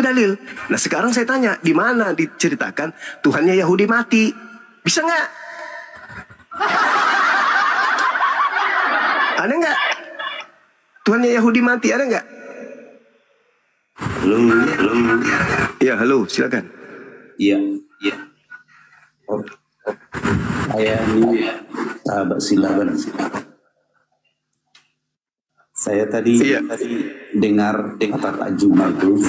dalil. Nah sekarang saya tanya, di mana diceritakan Tuhannya Yahudi mati? Bisa nggak? Ada nggak? Tuhannya Yahudi mati, ada nggak? Halo, halo. Ya, halo, silakan. Iya, iya. Saya ini sahabat silakan. Saya tadi dengar kata Pak Juma itu.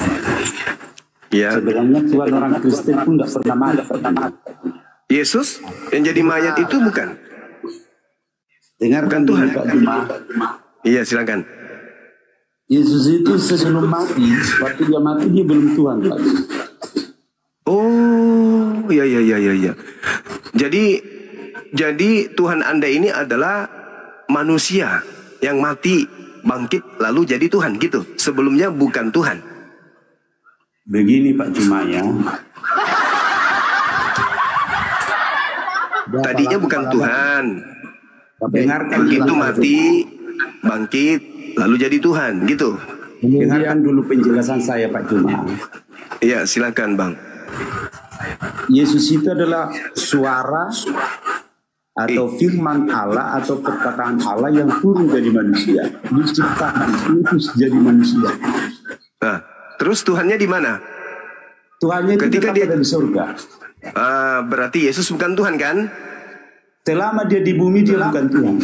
Ya. Sebenarnya Tuhan orang Kristen pun nggak pernah mayat. Yesus yang jadi mayat itu bukan? Dengarkan Tuhan. Pak Juma. Iya, silakan. Yesus itu sebelum mati, waktu dia mati dia belum Tuhan, Pak. Oh, iya. Jadi Tuhan Anda ini adalah manusia yang mati, bangkit, lalu jadi Tuhan gitu. Sebelumnya bukan Tuhan. Begini Pak Juma ya. Tadinya bukan Tuhan. Dengarkan Begitu dulu, mati, bangkit, lalu jadi Tuhan gitu. dengarkan dulu penjelasan saya Pak Juma. Iya, silakan Bang. Yesus itu adalah suara atau firman Allah atau perkataan Allah yang turun dari manusia, diciptakan diutus jadi manusia. Nah, terus Tuhannya di mana? Tuhannya itu Ketika tetap dia ada di surga. Berarti Yesus bukan Tuhan kan? Selama dia di bumi dia bukan Tuhan.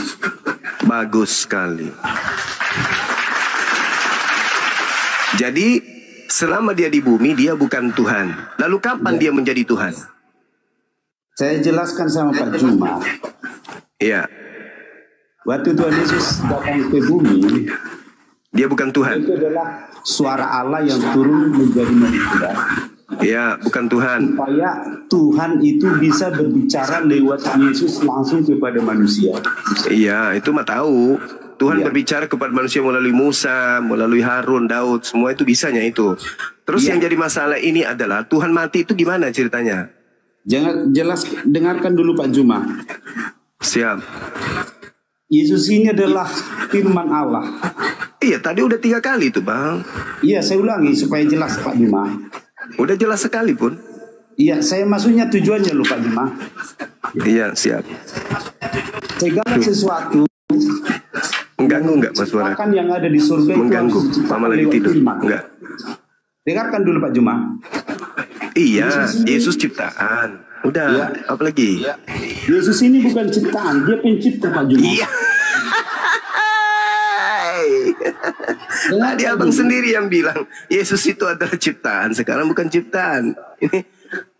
Bagus sekali. Jadi selama dia di bumi dia bukan Tuhan. Lalu kapan dia menjadi Tuhan? Saya jelaskan sama Pak Juma. Iya. Waktu Tuhan Yesus datang ke bumi, Dia bukan Tuhan. itu adalah suara Allah yang turun menjadi manusia. Iya, bukan Tuhan. Supaya Tuhan itu bisa berbicara lewat Yesus langsung kepada manusia. Iya, itu mah tahu. Tuhan Iya. berbicara kepada manusia melalui Musa, melalui Harun, Daud, semua itu bisanya itu. Terus Iya. yang jadi masalah ini adalah Tuhan mati itu gimana ceritanya? Jangan jelas, dengarkan dulu Pak Juma. Siap. Yesus ini adalah firman Allah. Iya, tadi udah 3 kali itu Bang. Iya, saya ulangi supaya jelas Pak Juma. Udah jelas sekali pun. Iya, saya maksudnya tujuannya loh Pak Juma. Iya, siap. Segala sesuatu Mengganggu nggak Mas Suara? bahkan yang ada di surga itu Mengganggu. harus diciptakan Mama lagi lewat tidur. firman. Enggak. Dengarkan dulu Pak Juma. Iya, Yesus ini- Yesus ciptaan. Udah, Iya. apalagi? Yesus ini bukan ciptaan, dia pencipta Pak Juma. Iya. Tadi abang sendiri yang bilang Yesus itu adalah ciptaan. Sekarang bukan ciptaan. Ini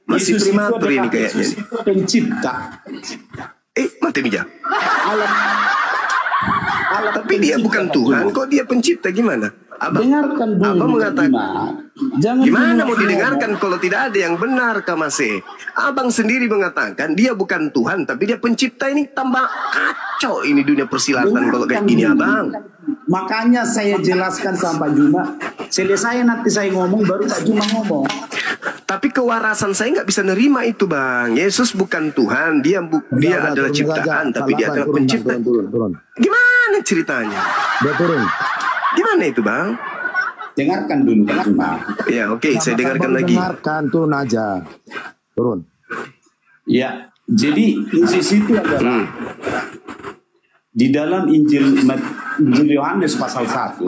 masih Yesus itu primatur adalah- ini kayaknya. Yesus itu pencipta. Mati Mija. Alat Tapi dia pencipta, bukan Pak Tuhan. Juma. Kok dia pencipta gimana? Dengarkan dulu abang Pak mengatakan. Juma. Jangan Gimana dulu mau ngomong. didengarkan kalau tidak ada yang benar Kamase? Abang sendiri mengatakan dia bukan Tuhan tapi dia pencipta. Ini tambah kacau ini dunia persilatan kalau kayak gini dulu. abang. Makanya saya jelaskan sama Pak Juma. Selesai nanti saya ngomong baru Pak Juma ngomong. Tapi kewarasan saya nggak bisa nerima itu bang. Yesus bukan Tuhan, dia adalah ciptaan tapi dia adalah pencipta. Turun. Gimana ceritanya? Dia turun. Gimana itu bang? Dengarkan dulu Pak Juma. Ya oke, saya dengarkan lagi. Dengarkan, turun aja. Turun. Ya, jadi Yesus itu adalah di dalam Injil Yohanes pasal 1,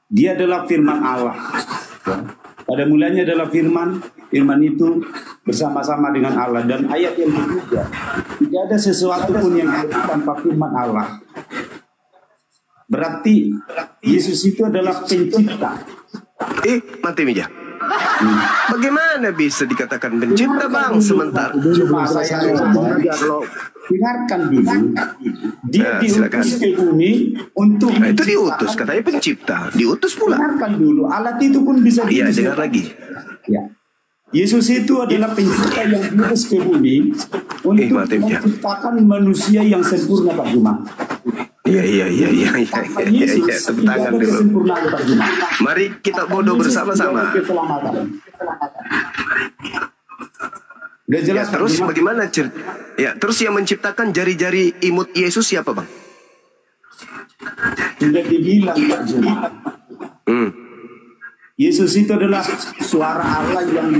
dia adalah firman Allah. Ya. Pada mulanya adalah firman itu bersama-sama dengan Allah. Dan ayat yang ketiga, tidak ada sesuatu pun yang ada tanpa firman Allah. Berarti Yesus itu adalah pencipta. Mati Mija. Bagaimana bisa dikatakan pencipta bang? Sementara Cuma saya ngomong aja kalau dengarkan dulu. Dia silakan. diutus ke bumi untuk Itu diutus, katanya pencipta. Diutus pula. Dengarkan dulu. Alat itu pun bisa Iya, diutus. dengar lagi. Ya. Yesus itu adalah pencipta yang diutus ke bumi untuk mati, ya. menciptakan manusia yang sempurna Pak Juma. Iya. Tanpa Yesus Tepuk tidak tangan ada dulu. kesempurnaan Pak Juma. Mari kita bodoh Yesus bersama-sama. tidak ada keselamatan. Udah Ya, jelas Pak terus Juma? bagaimana cerita? Ya, terus yang menciptakan jari-jari imut Yesus siapa bang? Sudah dibilang Pak Juma. Yesus itu adalah suara Allah yang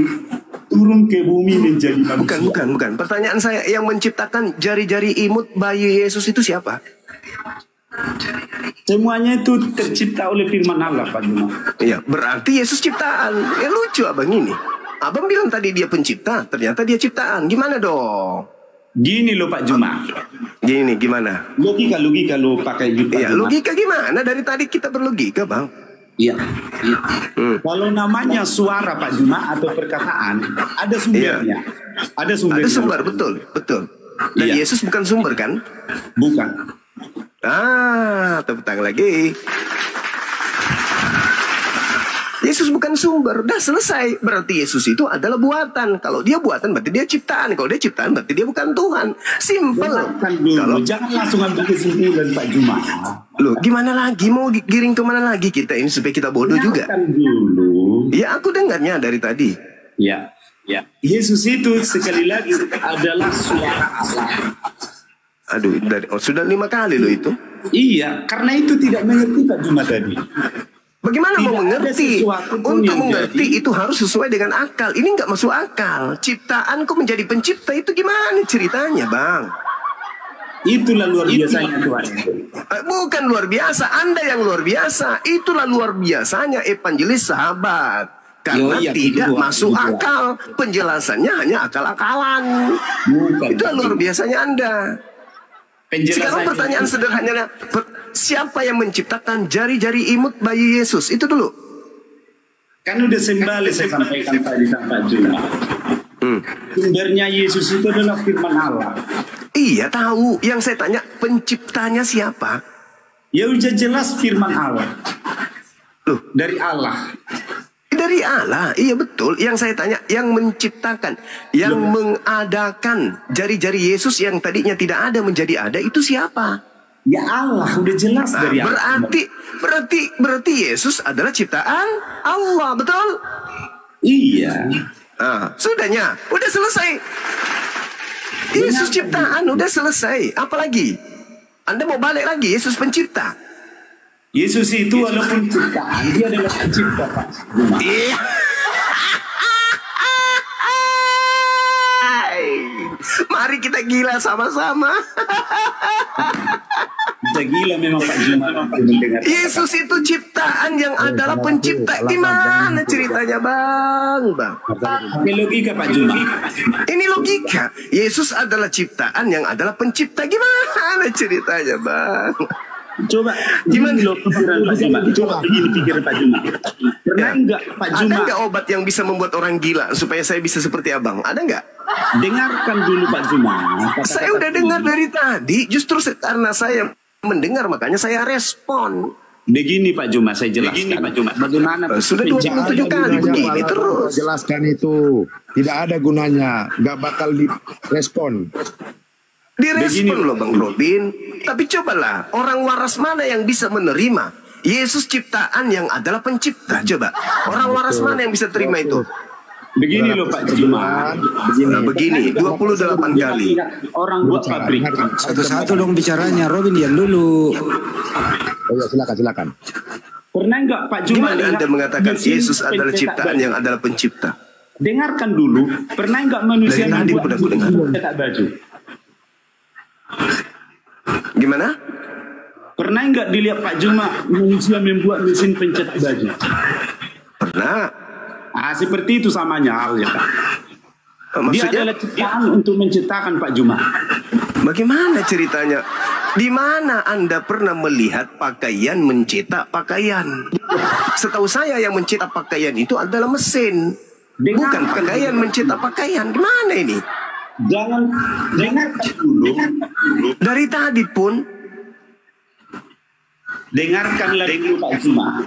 turun ke bumi menjadi manusia. Bukan. Pertanyaan saya, yang menciptakan jari-jari imut bayi Yesus itu siapa? Semuanya itu tercipta oleh firman Allah, Pak Juma. Iya, berarti Yesus ciptaan. Ya lucu abang ini. Abang bilang tadi dia pencipta, ternyata dia ciptaan. Gimana dong? Gini loh Pak Juma. Gini, gimana? Logika lo pakai Pak Iya, Juma. logika gimana? Dari tadi kita berlogika, Bang. Iya. Kalau namanya suara Pak Juma atau perkataan, ada sumbernya. Ada sumbernya. Ada sumber, betul. Dan Iya. Yesus bukan sumber kan? Bukan. Tepuk tangan lagi. Yesus bukan sumber, udah selesai. Berarti Yesus itu adalah buatan. Kalau dia buatan berarti dia ciptaan. Kalau dia ciptaan berarti dia bukan Tuhan. Simple. Kalau Jangan langsung ambil kesimpulan Pak Juma. Loh, gimana lagi? Mau giring kemana lagi kita ini supaya kita bodoh juga? Dengarkan dulu. Ya aku dengarnya dari tadi. Ya. Yesus itu sekali lagi adalah suara Allah. Aduh, sudah 5 kali loh itu. Iya, karena itu tidak mengerti Pak Juma tadi. Bagaimana Tidak mau ada mengerti? sesuatu pun Untuk yang mengerti jadi. itu harus sesuai dengan akal. Ini nggak masuk akal. Ciptaanku menjadi pencipta itu gimana ceritanya, Bang? Itulah luar biasanya Tuhan. Bukan luar biasa, Anda yang luar biasa. Itulah luar biasanya evangelis sahabat. Karena Iya, tidak itu, masuk itu. akal. Penjelasannya hanya akal-akalan. Bukan. Itulah luar biasanya Anda. Sekarang pertanyaan sederhananya, siapa yang menciptakan jari-jari imut bayi Yesus? Itu dulu. Kan udah sembali saya sampaikan tadi sama Pak Juma. Sumbernya Yesus itu adalah firman Allah. Iya tahu. Yang saya tanya, penciptanya siapa? Ya udah jelas firman Allah. Loh, Dari Allah. dari Allah. Iya betul. Yang saya tanya, yang menciptakan, yang mengadakan jari-jari Yesus yang tadinya tidak ada menjadi ada, itu siapa? Ya Allah, udah jelas dari Allah. Berarti Yesus adalah ciptaan Allah, betul? Iya. Sudahnya, udah selesai. Yesus ciptaan, udah selesai. Apalagi? Anda mau balik lagi, Yesus pencipta. Yesus itu walaupun ciptaan, dia adalah pencipta Pak Juma. Iya. Mari kita gila sama-sama. Kita gila memang Pak Juma. Yesus itu ciptaan yang adalah pencipta. Gimana ceritanya, Bang? Ini logika Pak Juma. Ini logika. Yesus adalah ciptaan yang adalah pencipta. Gimana ceritanya, Bang? Coba gimana lo pikiran Pak Juma? Coba begini pikiran Pak Juma. Pernah enggak Pak Ada Juma? nggak obat yang bisa membuat orang gila supaya saya bisa seperti abang? Ada nggak? Dengarkan dulu Pak Juma. Saya udah dengar dari tadi. Justru karena saya mendengar makanya saya respon. Begini Pak Juma, saya jelaskan. Pak Juma, bagaimana? Sudah 27 kali begini terus. Jelaskan itu. Tidak ada gunanya. Gak bakal direspon. Direspon loh Bang Robin. Tapi cobalah, orang waras mana yang bisa menerima Yesus ciptaan yang adalah pencipta? Coba, orang waras mana yang bisa terima itu? Begini loh Pak Juma. Begini, 28 kali. Orang buat pabrik. Satu-satu dong bicaranya, Robin diam dulu. Oh ya, silakan. Pernah enggak Pak Juma? Gimana Anda mengatakan mesin Yesus adalah pencetak ciptaan baju? yang adalah pencipta? Dengarkan dulu. Pernah enggak manusia Dari tadi membuat udah aku dengar. mesin pencetak baju? Gimana? Pernah enggak dilihat Pak Juma manusia membuat mesin pencetak baju? Pernah. Seperti itu samanya halnya Pak. Dia Maksudnya adalah ciptaan untuk menciptakan Pak Juma. bagaimana ceritanya? Di mana Anda pernah melihat pakaian mencetak pakaian? Setahu saya yang mencetak pakaian itu adalah mesin. Bukan pakaian mencetak pakaian. Gimana ini? Jangan dengarkan dulu. Dari tadi pun Dengarkanlah dulu Pak Juma.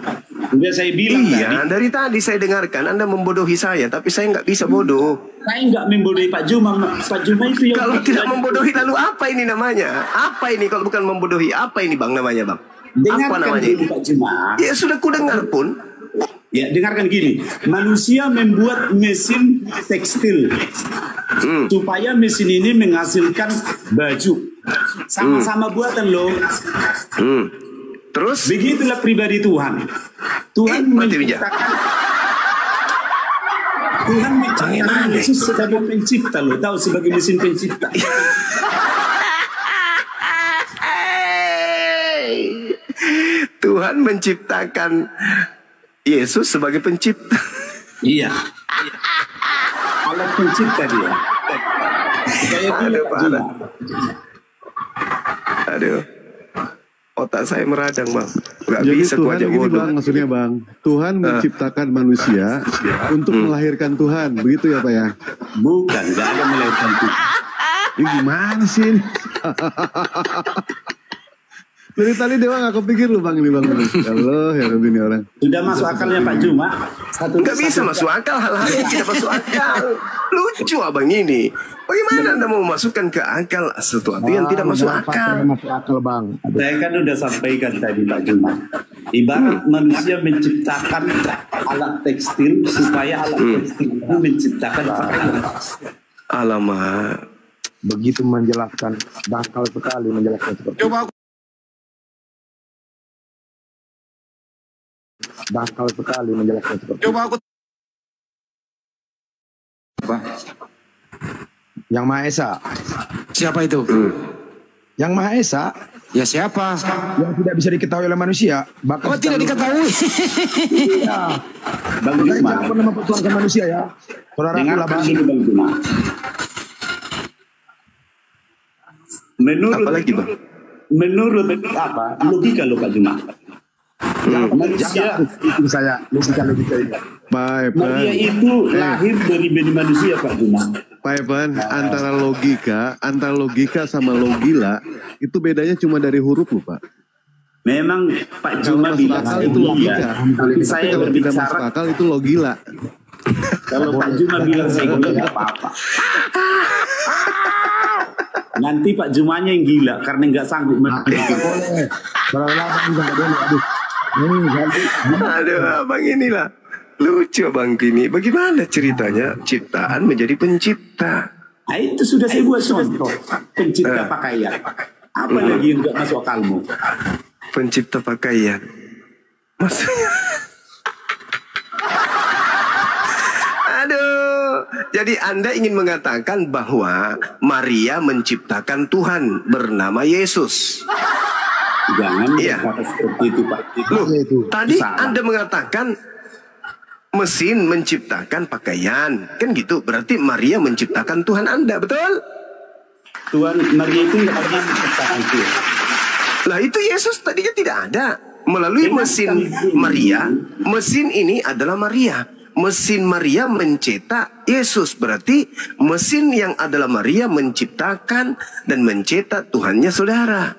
Udah saya bilang tadi. iya, dari tadi saya dengarkan Anda membodohi saya, tapi saya nggak bisa bodoh. Saya enggak membodohi Pak Juma. Pak Juma itu yang Kalau tidak membodohi lalu apa ini namanya? Apa ini kalau bukan membodohi? Apa ini Bang namanya Bang? Apa dengarkan namanya dulu ini? Pak Juma. Ya sudah ku dengar pun. Ya, dengarkan gini. Manusia membuat mesin tekstil supaya mesin ini menghasilkan baju. Sama-sama buatan loh. Terus? Begitulah pribadi Tuhan. Tuhan mati bijak. menciptakan Tuhan menciptakan Yesus sebagai pencipta loh, tahu, sebagai mesin pencipta. Tuhan menciptakan Yesus sebagai pencipta. Iya. Alat pencipta dia. Kayak Aduh, Pak parah. Aduh. Otak saya meradang, Bang. Gak Jadi bisa Tuhan kuajak begini bodoh. Bang, maksudnya Bang, Tuhan menciptakan manusia untuk melahirkan Tuhan, begitu ya Pak ya? Bukan, nggak ada melahirkan Tuhan. Ini gimana sih ini? Dari tadi Dewa gak kepikir lu Bang ini Bang. Halo, ya Rabbi ini orang. Sudah masuk akalnya Pak Juma. Nggak bisa masuk akal hal-hal yang tidak masuk akal. Lucu abang ini. Bagaimana Anda mau memasukkan ke akal sesuatu yang tidak masuk akal? Masuk akal Bang. Saya kan udah sampaikan tadi Pak Juma. Ibarat manusia menciptakan alat tekstil supaya alat tekstil itu menciptakan pakaian. Alamak. Begitu menjelaskan, dangkal sekali menjelaskan seperti itu. Dangkal sekali menjelaskan seperti itu. Yang Maha Esa. Siapa itu? Yang Maha Esa Ya siapa? yang tidak bisa diketahui oleh manusia. Bahkan Oh tidak diketahui. Iya. Bang Saya Juma, jangan pernah mempertuhankan manusia ya. Saudara aku lah dengarkan Bang. dulu Bang Juma. Apalagi, Bang? Menurut apa logika lo Pak Juma? Manusia, Itu saya logika ini. Pak Maria Evan, itu lahir dari benih manusia Pak Juma. Pak Evan, antara logika sama logila, itu bedanya cuma dari huruf loh Pak. Memang Pak Kalau Juma masuk bilang akal saya itu logika, gila. tapi Saya kalau tidak masuk berbicara, akal itu logila. kalau Pak Juma bilang saya gila nggak apa-apa. Nanti Pak Jumanya yang gila karena nggak sanggup mengerti. Boleh. Saudara juga boleh. Aduh. Ini jadi Aduh, abang inilah. Lucu abang ini. Bagaimana ceritanya ciptaan menjadi pencipta? Nah, itu sudah saya buat contoh. Pencipta pakaian. Apa lagi yang nggak masuk akalmu? Pencipta pakaian. Maksudnya? Aduh. Jadi Anda ingin mengatakan bahwa Maria menciptakan Tuhan bernama Yesus. Jangan Iya. berkata seperti itu Pak. Loh, itu. tadi Salah. Anda mengatakan mesin menciptakan pakaian. Kan gitu. Berarti Maria menciptakan Tuhan Anda, betul? Tuhan Maria itu nggak pernah menciptakan Tuhan. Lah itu Yesus tadinya tidak ada. Melalui mesin Maria, mesin ini adalah Maria. Mesin Maria mencetak Yesus. Berarti mesin yang adalah Maria menciptakan dan mencetak Tuhannya saudara.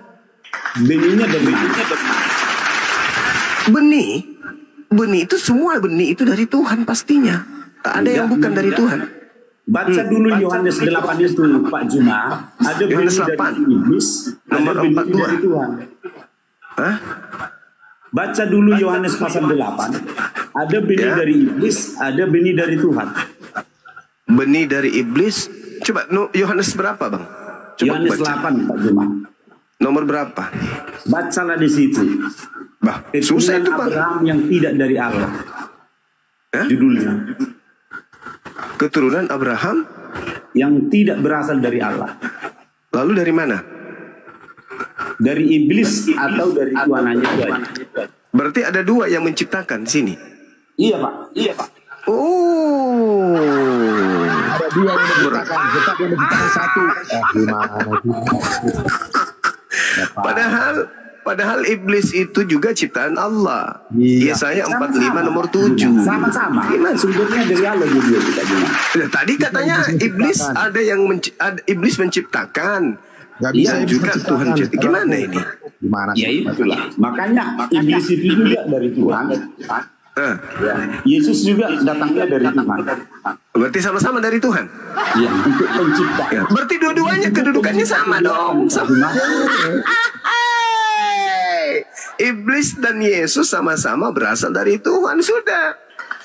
Benihnya dari mana? Benih itu semua benih itu dari Tuhan pastinya. Tak ada yang bukan dari Tuhan. Baca dulu Yohanes 8 itu Pak Juma. Ada benih Yohanes dari 8. iblis, ada Nomor benih 42. dari Tuhan. Hah? Baca dulu Yohanes pasal 8. Ada benih Ya. dari iblis, ada benih dari Tuhan. Benih dari iblis. Coba Yohanes berapa, Bang? Coba Yohanes baca. 8 Pak Juma. Nomor berapa? Bacalah di situ. Bah, susah itu, Bang. Abraham yang tidak dari Allah. Hah? Judulnya. Keturunan Abraham. Yang tidak berasal dari Allah. Lalu dari mana? Dari iblis atau dari Tuhan hanya Tuhan. Berarti ada dua yang menciptakan di sini. Iya Pak. Iya Pak. Oh. ada dua yang menciptakan, tetap yang menciptakan satu. Gimana sih? Padahal iblis itu juga ciptaan Allah. Iya. Yesaya 45 nomor 7. Sama-sama. Gimana? Sumbernya dari Allah juga kita Juma. Nah, tadi katanya iblis ada yang iblis menciptakan. Gak bisa Iya iblis juga menciptakan. Tuhan cipta. Gimana ini? Gimana Ya sih? itulah. Makanya iblis itu juga dari Tuhan. Ah, Ya. Yesus juga datangnya dari Tuhan. berarti sama-sama dari Tuhan. Ya, untuk pencipta. Ya, berarti dua-duanya kedudukannya sama dong. Sama. Iblis dan Yesus sama-sama berasal dari Tuhan. Sudah.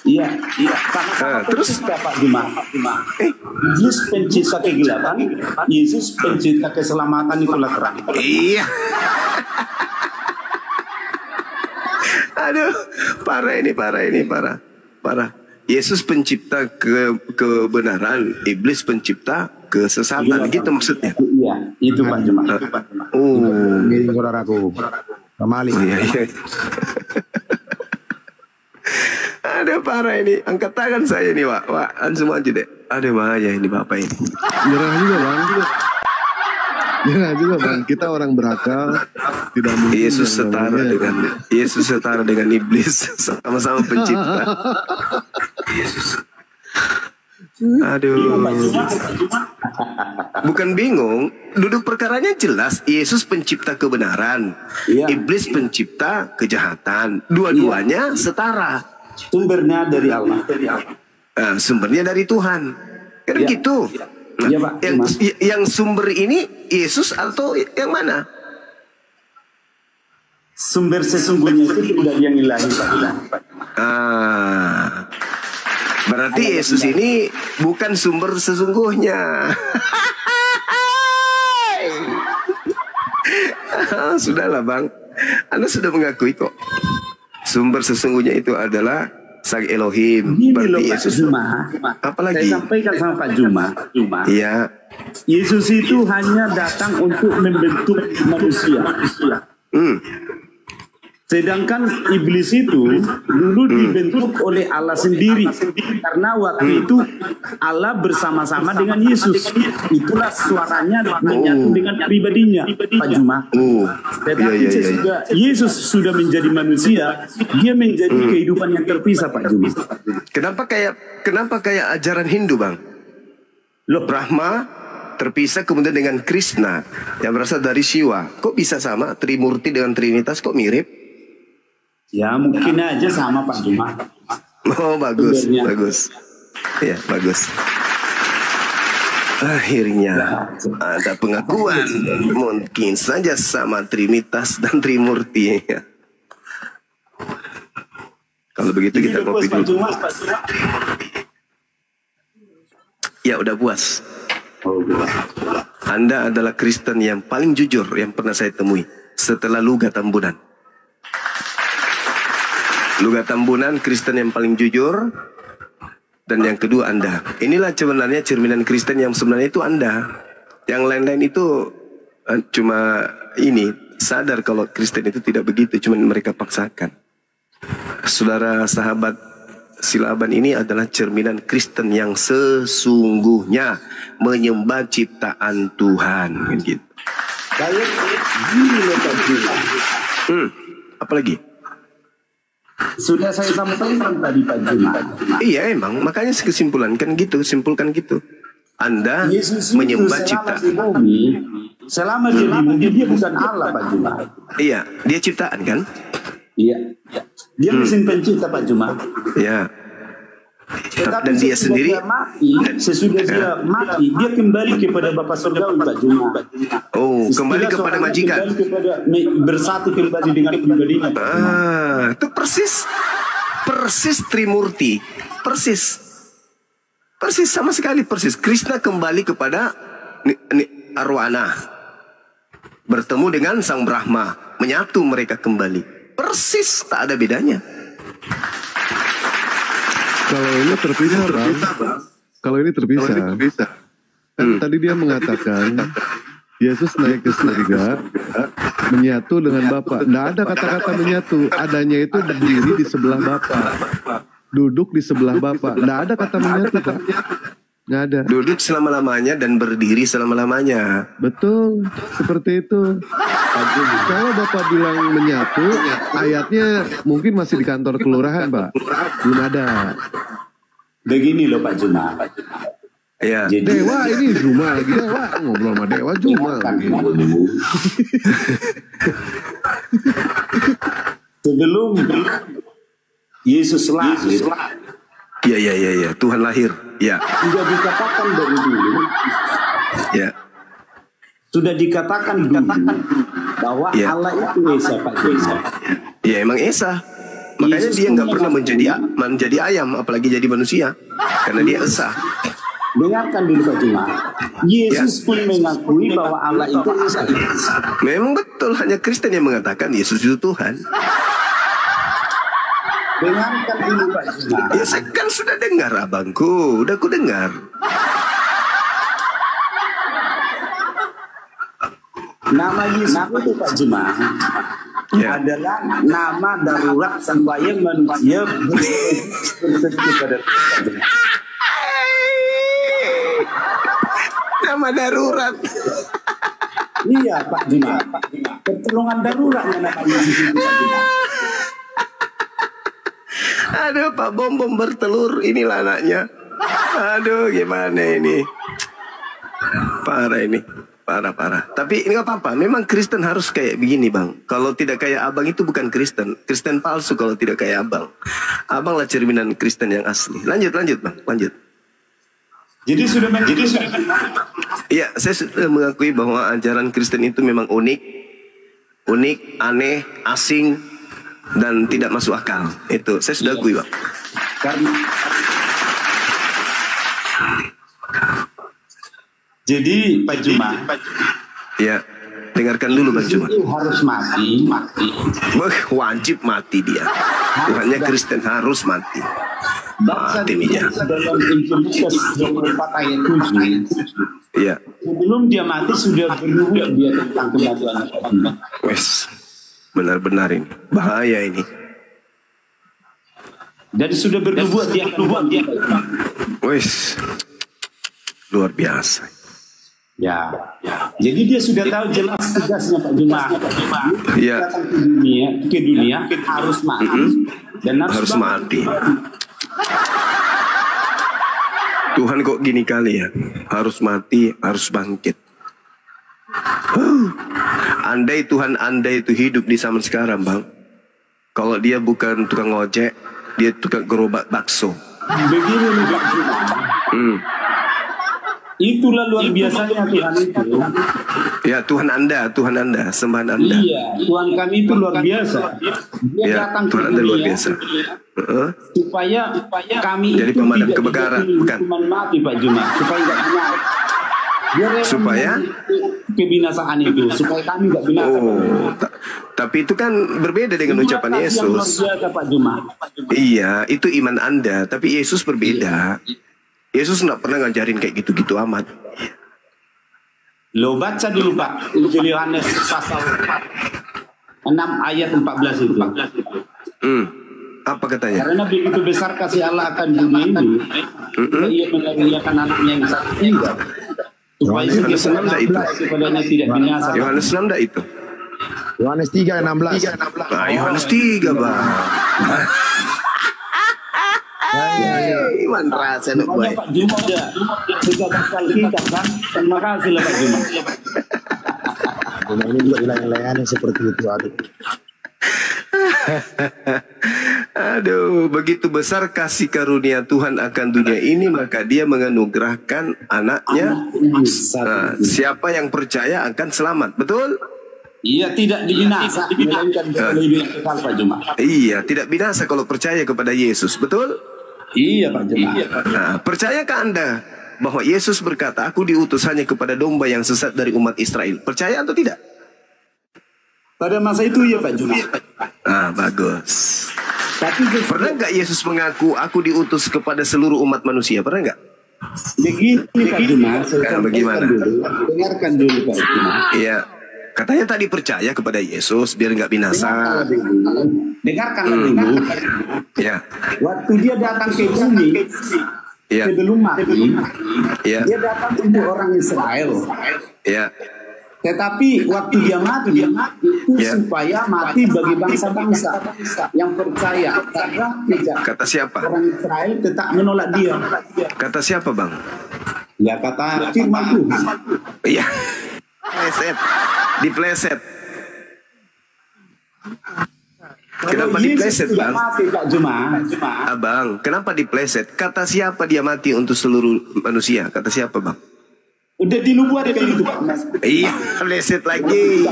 Iya, iya. Sama-sama Terus? pencipta Pak Juma. Yesus pencipta kegelapan, Yesus pencipta keselamatan, itulah terang. Iya. Aduh, parah. Yesus pencipta kebenaran, iblis pencipta kesesatan, gitu maksudnya. Iya, itu Pak Juma. Oh, Ini saudaraku. Kembali. iya, iya. Ada parah ini, angkat tangan saya nih Pak. Wah, langsung maju deh. Ada bahaya ini Bapak ini. Nyerah juga bang. Nyerah juga bang. Kita orang berakal, tidak mungkin Yesus yang setara namanya- dengan Yesus setara dengan iblis, sama-sama pencipta. Aduh, bukan bingung, duduk perkaranya jelas. Yesus pencipta kebenaran, Iya. iblis pencipta kejahatan. Dua-duanya setara. Sumbernya dari Allah. Sumbernya dari Tuhan. Kan Iya. gitu. Nah, Iya, Pak. yang sumber ini Yesus atau yang mana? Sumber sesungguhnya itu dari yang ilahi Pak. Berarti Yesus ini bukan sumber sesungguhnya. Sudahlah bang, Anda sudah mengakui kok. Sumber sesungguhnya itu adalah Sang Elohim. Ini loh Berarti Pak Yesus Juma. apalagi? Saya sampaikan sama Pak Juma. Iya. Yesus itu hanya datang untuk membentuk manusia. Sedangkan iblis itu dulu dibentuk oleh Allah sendiri. Karena waktu itu Allah bersama-sama dengan Yesus. Itulah suaranya menyatu dengan pribadinya, Pak Juma. Tetapi Iya. sesudah Yesus sudah menjadi manusia, dia menjadi kehidupan yang terpisah, Pak Juma. Kenapa kayak ajaran Hindu bang? Loh, Brahma terpisah kemudian dengan Krishna yang berasal dari Shiva. Kok bisa sama? Trimurti dengan Trinitas kok mirip? ya mungkin aja sama Pak Juma. Oh bagus, Sumbernya. bagus. Ya bagus. Akhirnya ada pengakuan mungkin saja sama Trinitas dan Trimurti. Kalau begitu kita kopi Pak dulu. Juma, Pak Juma. Ya udah puas. Oh, Anda adalah Kristen yang paling jujur yang pernah saya temui setelah Luga Tambunan. Luga Tambunan Kristen yang paling jujur, dan yang kedua Anda. Inilah sebenarnya cerminan Kristen yang sebenarnya itu Anda. Yang lain-lain itu cuma ini sadar kalau Kristen itu tidak begitu, cuma mereka paksakan. Saudara sahabat Silaban ini adalah cerminan Kristen yang sesungguhnya menyembah ciptaan Tuhan, gitu. Saya gini loh Pak Juma. Apalagi? Sudah saya sampaikan tadi Pak Juma. Iya emang, makanya kesimpulan kan gitu, simpulkan gitu. Anda Yesus itu menyembah selama ciptaan. di bumi, selama dia di bumi dia bukan Allah Pak Juma. Iya, dia ciptaan kan? Iya. Dia mesin pencipta Pak Juma. Iya. Tetapi Dan dia sesudah sendiri dia mati, sesudah dia mati, dia kembali kepada Bapa Surgawi Pak Juma. Oh, kembali Istilah kepada soalnya majikan. Kembali kepada bersatu kembali dengan pribadinya Pak Juma. Itu persis Trimurti, persis sama sekali persis. Krishna kembali kepada Arwana, bertemu dengan Sang Brahma, menyatu mereka kembali, persis tak ada bedanya. Kalau ini terpisah bang. Kalau ini terpisah. Kan tadi dia mengatakan Yesus naik ke surga menyatu dengan Bapa. Nggak ada kata-kata menyatu. Adanya itu berdiri di sebelah Bapa, duduk di sebelah Bapa. Nggak ada kata menyatu Pak. Nggak ada. Duduk selama-lamanya dan berdiri selama-lamanya. Betul, seperti itu. Kalau Bapak bilang menyatu, ayatnya mungkin masih di kantor kelurahan Pak. Belum ada. Begini loh Pak Juma. Ya. Jadi Dewa ini Juma lagi, Dewa ngobrol sama Dewa Juma. sebelum Yesus lahir, Ya, Tuhan lahir. Ya, sudah dikatakan dari dulu, ya. sudah dikatakan dulu bahwa Ya. Allah itu Esa Pak Juma. Ya emang Esa. Makanya Yesus dia nggak pernah punya menjadi ayam, apalagi jadi manusia, karena dia Esa. Dengarkan dulu Pak Juma. Yesus pun mengakui bahwa Allah itu Esa. Memang betul, hanya Kristen yang mengatakan Yesus itu Tuhan. Dengarkan dulu Pak Juma. Ya saya kan sudah dengar abangku, udah aku dengar. Nama Yesus itu Pak Juma Ya. adalah nama darurat supaya manusia bersedia pada Tuhan. Nama darurat. Iya Pak Juma. Pertolongan daruratnya nama Yesus itu Pak Juma. Aduh, Pak Bom bertelur, inilah anaknya. Aduh, gimana ini? Parah ini, parah. Tapi nggak apa-apa, memang Kristen harus kayak begini bang. Kalau tidak kayak abang itu bukan Kristen. Kristen palsu kalau tidak kayak abang. Abang lah cerminan Kristen yang asli. Lanjut bang, lanjut. Jadi sudah. Iya, saya sudah mengakui bahwa ajaran Kristen itu memang unik, aneh, asing, dan tidak masuk akal. Itu saya sudah akui bang. Karena jadi Pak Juma, Ya, dengarkan dulu bang Cuma. itu harus mati. Wah, wajib mati dia. Tuhannya Kristen harus mati. Mati dia. Dalam Injil Lukas 24 ayat 7, Iya. sebelum dia mati sudah bernubuat dia tentang kematian Allah. Wes, benar-benar ini bahaya ini. Dan sudah bernubuat dia. Wes, luar biasa. Ya. Jadi dia sudah tahu jelas tugasnya Pak Juma. Iya. Datang ke dunia harus mati dan Harus mati. Tuhan kok gini kali ya? Harus mati, harus bangkit. Andai Tuhan itu hidup di zaman sekarang bang. Kalau dia bukan tukang ojek, dia tukang gerobak bakso. Begini nih Pak Juma. Itulah luar biasanya Tuhan itu. Ya Tuhan Anda, sembahan Anda. Iya, Tuhan kami itu luar biasa. Dia Ya, datang ke Tuhan Anda luar dunia biasa. supaya kami Jadi itu pemadam tidak kebakaran, dijatuhi bukan? hukuman mati Pak Juma, supaya nggak binasa. Dia rela Supaya? kebinasaan itu, supaya kami nggak binasa. Oh, tapi itu kan berbeda dengan Itulah ucapan kasih yang luar Yesus. biasa Pak Juma. Iya, itu iman Anda, tapi Yesus berbeda. Yesus nggak pernah ngajarin kayak gitu-gitu amat. Lo baca dulu Pak, Injil Yohanes pasal 6 ayat 14 itu. Apa katanya? Karena begitu besar kasih Allah akan dunia ini, ia mengaruniakan anaknya yang satu tinggal, supaya Yohanes setiap 6 itu. kepadanya tidak binasa. Yohanes 6 enggak itu? Yohanes 3:16. Nah, Yohanes 3 bang. Iman rasa nak Pokoknya baik. Pak Juma udah kita bakal kita kan. Terima kasih lah Pak Juma. Cuma ini juga wilayah-wilayahnya seperti itu. Aduh, begitu besar kasih karunia Tuhan akan dunia ini, maka dia menganugerahkan anaknya. Nah, siapa yang percaya akan selamat, betul? Iya, tidak dibinasa, melainkan hidup yang kekal Pak Juma. Iya, tidak binasa kalau percaya kepada Yesus, betul? Iya Pak Juma. Nah, percayakah Anda bahwa Yesus berkata, aku diutus hanya kepada domba yang sesat dari umat Israel? Percaya atau tidak? Pada masa itu ya Pak Juma. Ah, bagus. Tapi Pernah nggak Yesus mengaku, aku diutus kepada seluruh umat manusia? Pernah nggak? begini Pak Juma, saya bagaimana? dengarkan dulu Pak Juma. Iya. Katanya tadi percaya kepada Yesus biar nggak binasa. Dengarkan dulu. Ya, Waktu dia datang ke bumi, ya, sebelum mati, ya, dia datang untuk orang Israel. ya. Tetapi waktu dia mati itu Ya. supaya mati bagi bangsa-bangsa yang percaya. Karena tidak Kata siapa? orang Israel tetap menolak dia. Kata siapa bang? Ya kata firman Tuhan. Iya. Pleset. Dipleset. Kenapa Kalau Yesus dipleset tidak bang? mati Pak Juma. Abang, kenapa dipleset? Kata siapa dia mati untuk seluruh manusia? Kata siapa bang? Udah dinubuat kayak gitu Pak. Iya, pleset lagi.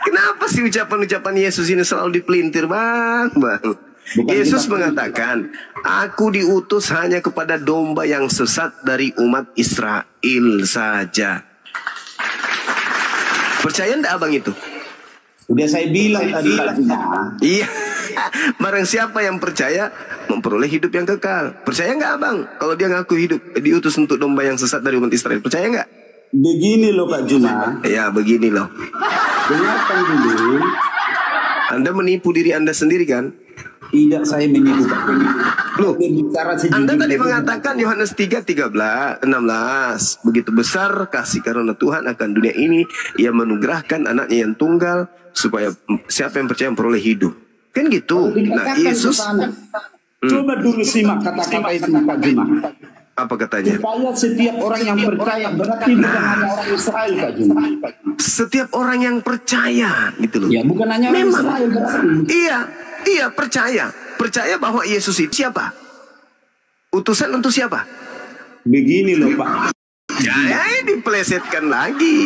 Kenapa sih ucapan-ucapan Yesus ini selalu dipelintir bang? Yesus mengatakan, aku diutus hanya kepada domba yang sesat dari umat Israel saja. Percaya enggak abang itu? Udah saya bilang tadi Pak Juma. Iya. Barang siapa yang percaya memperoleh hidup yang kekal. Percaya nggak abang? Kalau dia ngaku hidup diutus untuk domba yang sesat dari umat Israel, percaya nggak? Begini loh Pak Juma. Ya begini loh. Dengarkan dulu. Anda menipu diri Anda sendiri kan? Tidak, saya menipu Pak Juma. Loh, bicara Anda tadi mengatakan Yohanes 3:16. Begitu besar kasih karunia Tuhan akan dunia ini, Ia menugerahkan anaknya yang tunggal supaya siapa yang percaya memperoleh hidup. Kan gitu. Nah, Yesus coba dulu simak kata-kata itu Pak Juma. apa katanya? Supaya setiap orang yang percaya, berarti bukan hanya orang Israel Pak Juma. Setiap orang yang percaya gitu loh. Ya, bukan hanya orang Memang. Israel berarti. Iya percaya. Percaya bahwa Yesus itu siapa? Utusan untuk siapa? Begini loh Pak. Ya, dipelesetkan lagi.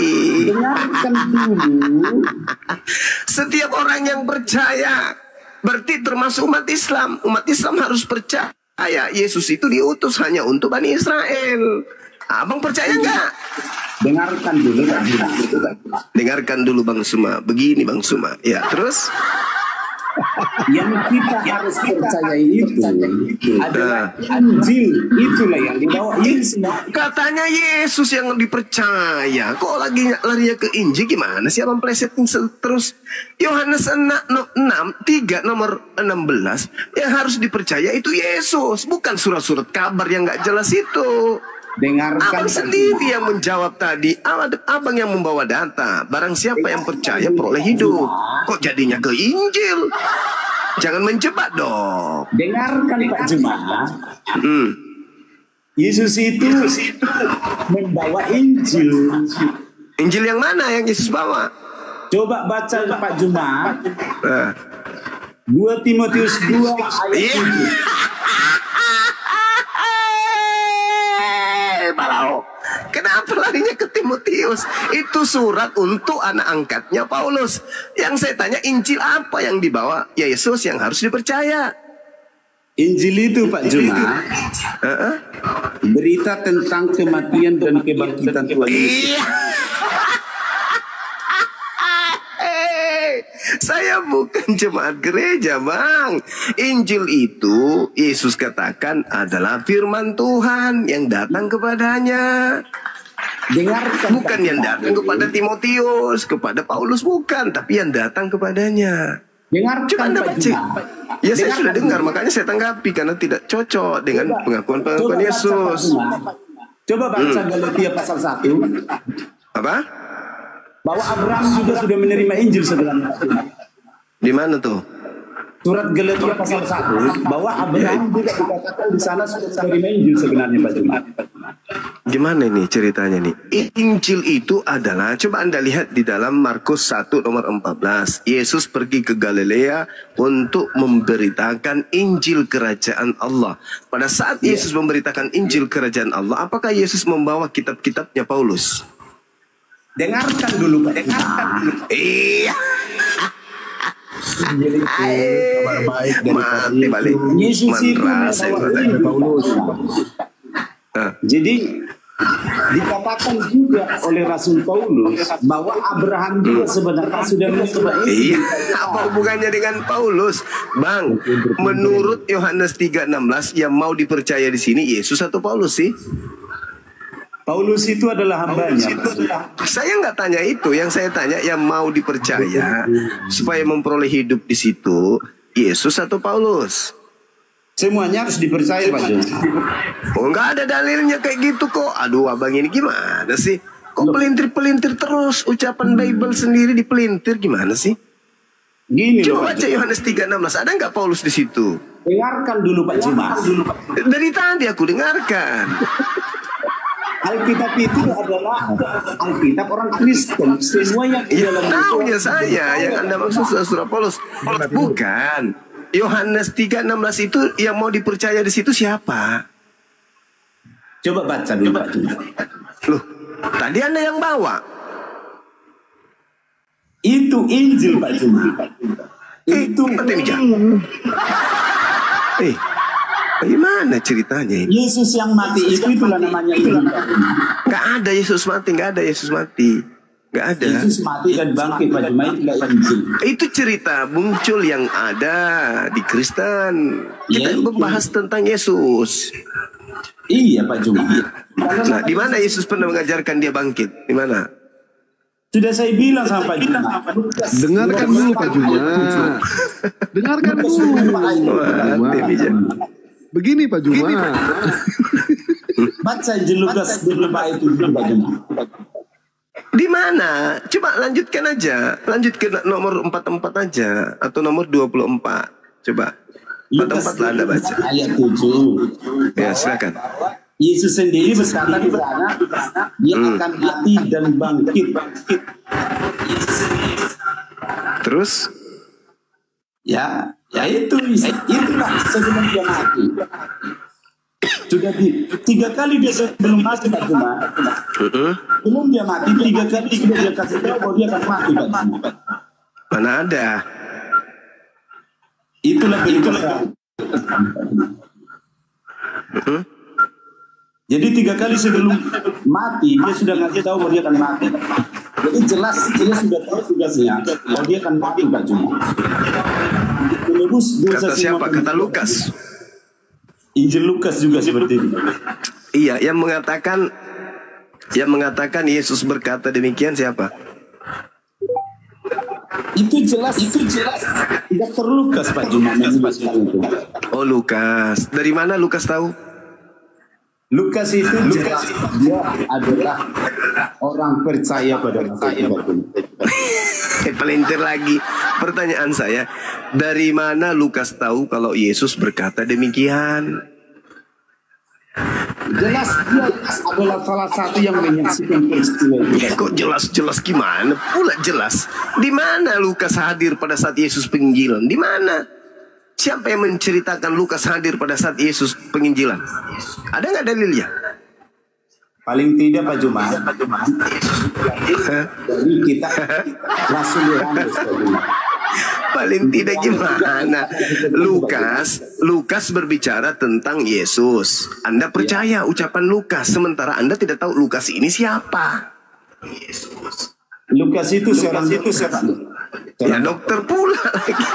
Dengarkan dulu. Setiap orang yang percaya, berarti termasuk umat Islam. Umat Islam harus percaya Yesus itu diutus hanya untuk Bani Israel. Abang percaya nggak? Dengarkan dulu Pak Juma. Dengarkan dulu Bang Suma. Begini Bang Suma. Ya, terus? Yang kita harus percaya itu adalah Injil. Itulah yang dibawa Yesus. Katanya Yesus yang dipercaya. Kok lagi larinya ke Injil, gimana sih abang plesetin terus? Yohanes 3 nomor 16 yang harus dipercaya itu Yesus, bukan surat-surat kabar yang nggak jelas itu. Dengarkan Abang sendiri yang menjawab tadi. Abang yang membawa data. Barang siapa yang percaya peroleh hidup. Kok jadinya ke Injil? Jangan menjebak dong. Dengarkan Pak Juma. Yesus itu membawa Injil. Injil yang mana yang Yesus bawa? Coba baca Pak Juma. 2 Timotius 2 ayat 7. Kenapa larinya ke Timotius? Itu surat untuk anak angkatnya Paulus. Yang saya tanya, Injil apa yang dibawa Yesus yang harus dipercaya? Injil itu Pak Juma, berita tentang kematian dan kebangkitan Tuhan Yesus. Saya bukan jemaat gereja, Bang. Injil itu Yesus katakan adalah firman Tuhan yang datang kepadanya. Dengarkan, bukan yang datang kepada Timotius, kepada Paulus, bukan, tapi yang datang kepadanya. Dengarkan, coba Anda baca. Ya, saya sudah dengar, makanya saya tanggapi karena tidak cocok dengan pengakuan Yesus. Coba baca Galatia pasal 1. Apa? Bahwa Abraham juga sudah menerima Injil sebenarnya. Di mana tuh? Surat Galatia pasal 1 bahwa Abraham juga dikatakan di sana sudah menerima Injil sebenarnya Pak Juma. Gimana nih ceritanya nih? Injil itu adalah, coba Anda lihat di dalam Markus 1 nomor 14. Yesus pergi ke Galilea untuk memberitakan Injil kerajaan Allah. Pada saat Yesus memberitakan Injil kerajaan Allah, apakah Yesus membawa kitab-kitabnya Paulus? Dengarkan dulu Pak. Dengarkan dulu. Iya. Injil itu kabar baik dari balik. Yesus itu membawa Paulus. Jadi dikatakan juga oleh Rasul Paulus bahwa Abraham juga sebenarnya sudah menerima Injil. Iya. Apa hubungannya dengan Paulus, Bang? Menurut Yohanes 3:16 yang mau dipercaya di sini Yesus atau Paulus sih? Paulus itu adalah hambanya. Saya nggak tanya itu, yang saya tanya yang mau dipercaya supaya memperoleh hidup di situ Yesus atau Paulus? Semuanya harus dipercaya Pak Jun. Oh, nggak ada dalilnya kayak gitu kok. Aduh, abang ini gimana sih? Kok pelintir-pelintir terus ucapan Bible sendiri dipelintir gimana sih? Gini coba baca Yohanes 3:16, ada nggak Paulus di situ? Dengarkan dulu Pak Juma. Dari tadi aku dengarkan. Alkitab itu adalah Alkitab orang Kristen. Semua yang di dalam tahu ya saya, yang Anda maksud surah Paulus. Bukan. Yohanes 3:16 itu yang mau dipercaya di situ siapa? Coba baca dulu Pak Juma. Loh, tadi Anda yang bawa. Itu Injil Pak Juma. Itu bagaimana ceritanya ini? Yesus yang mati itu itulah namanya Injil. Gak ada Yesus mati, gak ada Yesus mati. Nggak ada. Yesus mati dan bangkit Pak Juma, itu nggak Injil. Itu cerita muncul yang ada di Kristen. Kita membahas tentang Yesus. Iya Pak Juma. Nah, di mana Yesus pernah mengajarkan dia bangkit? Di mana? Sudah saya bilang sama Pak Juma. Dengarkan dulu Pak Juma. Dengarkan dulu. Begini Pak Juma. Baca Injil Lukas 24 itu Pak Juma. Di mana? Coba lanjutkan aja. Lanjut ke nomor 44 aja. Atau nomor 24. Coba. 44 lah Anda baca. Ayat 7. Ya, silakan. Yesus sendiri berkata di sana, dia akan mati dan bangkit. Terus? Ya itulah sebelum dia mati. Sudah 3 kali dia sebelum mati Pak Juma. Belum dia mati 3 kali sudah dia kasih tahu bahwa dia akan mati Pak Juma. Mana ada? Itulah. Jadi 3 kali sebelum mati dia sudah ngasih tahu bahwa dia akan mati. Jadi jelas dia sudah tahu tugasnya bahwa dia akan mati Pak Juma. Kata siapa? Kata Lukas. Injil Lukas juga seperti itu. Iya, yang mengatakan Yesus berkata demikian siapa? Itu jelas. Dr. Lukas Pak Juma menjelaskan itu. Oh, Lukas. Dari mana Lukas tahu? Lukas itu jelas dia adalah orang percaya pada saya. Pelintir lagi. Pertanyaan saya, dari mana Lukas tahu kalau Yesus berkata demikian? Jelas dia adalah salah satu yang menyaksikan peristiwa itu. Kok jelas gimana? Pula jelas. Di mana Lukas hadir pada saat Yesus penginjilan? Di mana? Siapa yang menceritakan Lukas hadir pada saat Yesus penginjilan? Ada nggak dalilnya? Paling tidak Pak Juma. Jadi kita Rasul Yohanes Pak Juma. Paling tidak gimana? Lukas berbicara tentang Yesus. Anda percaya ucapan Lukas, sementara Anda tidak tahu Lukas ini siapa. Lukas itu seorang ya dokter pula lagi.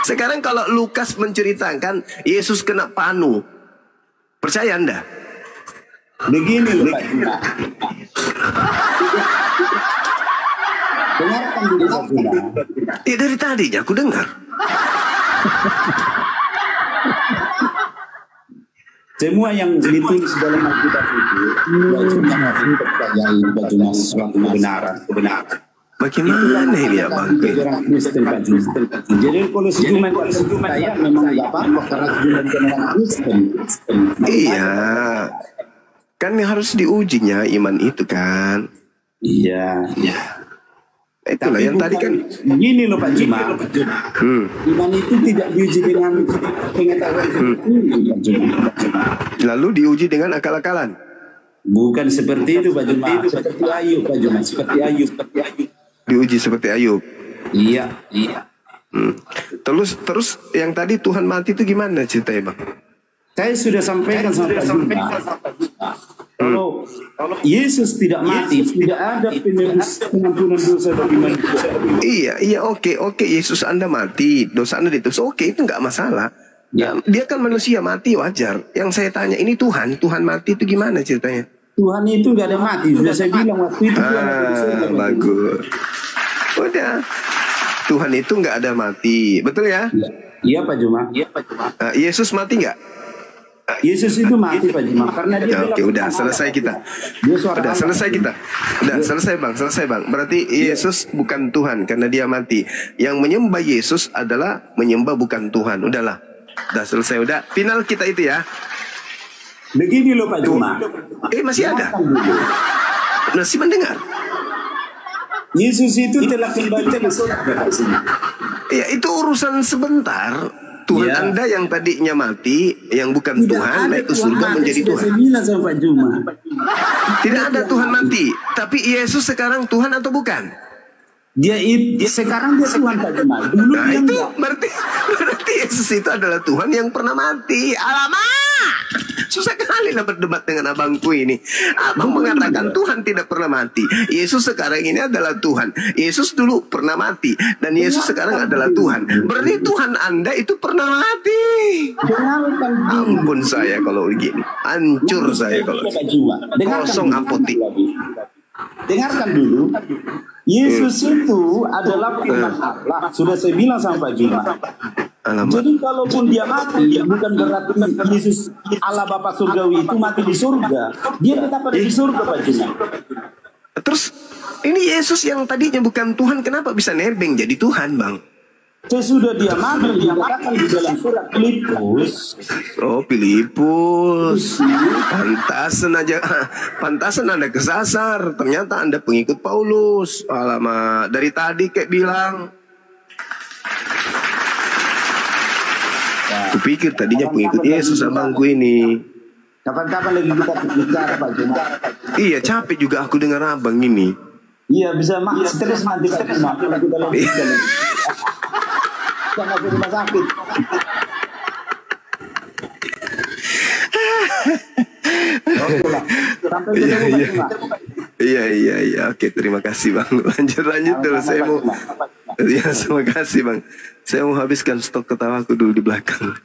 Sekarang kalau Lukas menceritakan Yesus kena panu, percaya Anda? Begini loh Pak Juma. Dengarkan dulu Pak Juma. Ya dari tadinya aku dengar. Semua yang ditulis dalam Alkitab itu wajibnya percayai Pak Juma sesuatu kebenaran. Bagaimana ini ya Bang? Orang Kristen Pak Juma. Jadi kalau sejuman saya memang nggak apa-apa karena sejuman orang Kristen. Iya. Kan harus diujinya iman itu kan. Iya. Itulah yang tadi kan. Begini loh Pak Juma. Iman itu tidak diuji dengan pengetahuan seperti ini Pak Juma. Lalu diuji dengan akal-akalan. Bukan seperti itu Pak Juma. Seperti Ayub Pak Juma. Seperti Ayub. Diuji seperti Ayub. Iya. Terus yang tadi Tuhan mati itu gimana ceritanya Bang? Saya sudah sampaikan sama Pak Juma. Kalau Yesus tidak mati, tidak ada penebus pengampunan dosa bagi manusia. Iya, oke, Yesus Anda mati, dosa Anda ditebus, oke, itu nggak masalah. Ya. Dia kan manusia, mati wajar. Yang saya tanya ini Tuhan mati itu gimana ceritanya? Tuhan itu nggak ada mati, sudah saya bilang waktu itu. Bagus. Udah, Tuhan itu nggak ada mati, betul ya? Iya Pak Juma. Yesus mati nggak? Yesus itu mati Pak Juma karena dia. Oke, udah selesai kita. Udah selesai Bang. Berarti Yesus bukan Tuhan karena dia mati. Yang menyembah Yesus adalah menyembah bukan Tuhan. Udahlah. Udah selesai, udah. Final kita itu ya. Begini loh Pak Juma. Masih ada. Masih mendengar. Yesus itu telah kembali ke surga. Ya, itu urusan sebentar. Tuhan Anda yang tadinya mati, yang bukan Tuhan, naik ke surga menjadi Tuhan. Tidak ada Tuhan mati. Tapi Yesus sekarang Tuhan atau bukan? Dia sekarang dia Tuhan Pak Juma. Dulu nah itu berarti Yesus itu adalah Tuhan yang pernah mati. Alamak! Susah kali lah berdebat dengan abangku ini. Abang mengatakan Tuhan tidak pernah mati. Yesus sekarang ini adalah Tuhan. Yesus dulu pernah mati. Dan Yesus sekarang adalah Tuhan. Berarti Tuhan Anda itu pernah mati. Ampun saya kalau begini. Hancur saya kalau kosong apotik. Dengarkan dulu. Yesus itu adalah firman Allah. Sudah saya bilang sama Pak Juma. Jadi kalaupun dia mati, bukan berarti Yesus Allah Bapa Surgawi itu mati di surga. Dia tetap ada di surga, Pak Juma. Terus ini Yesus yang tadinya bukan Tuhan, kenapa bisa nebeng jadi Tuhan, Bang? Sesudah dia mati, dikatakan di dalam surat Filipus. Oh, Filipus. Pantasan Anda kesasar. Ternyata Anda pengikut Paulus. Alamak, dari tadi kayak bilang. Kupikir tadinya pengikut Yesus abangku ini. Kapan-kapan lagi kita bicara, Pak Juma. Iya, capek juga aku dengar abang ini. Iya, bisa stres nanti Pak Juma. Kita lagi. Jangan masuk rumah sakit. Oke lah. Sampai ketemu Pak Juma. Iya. Oke, terima kasih Bang. Lanjut dulu. Saya mau. Ya, terima kasih Bang. Saya mau habiskan stok ketawaku dulu di belakang.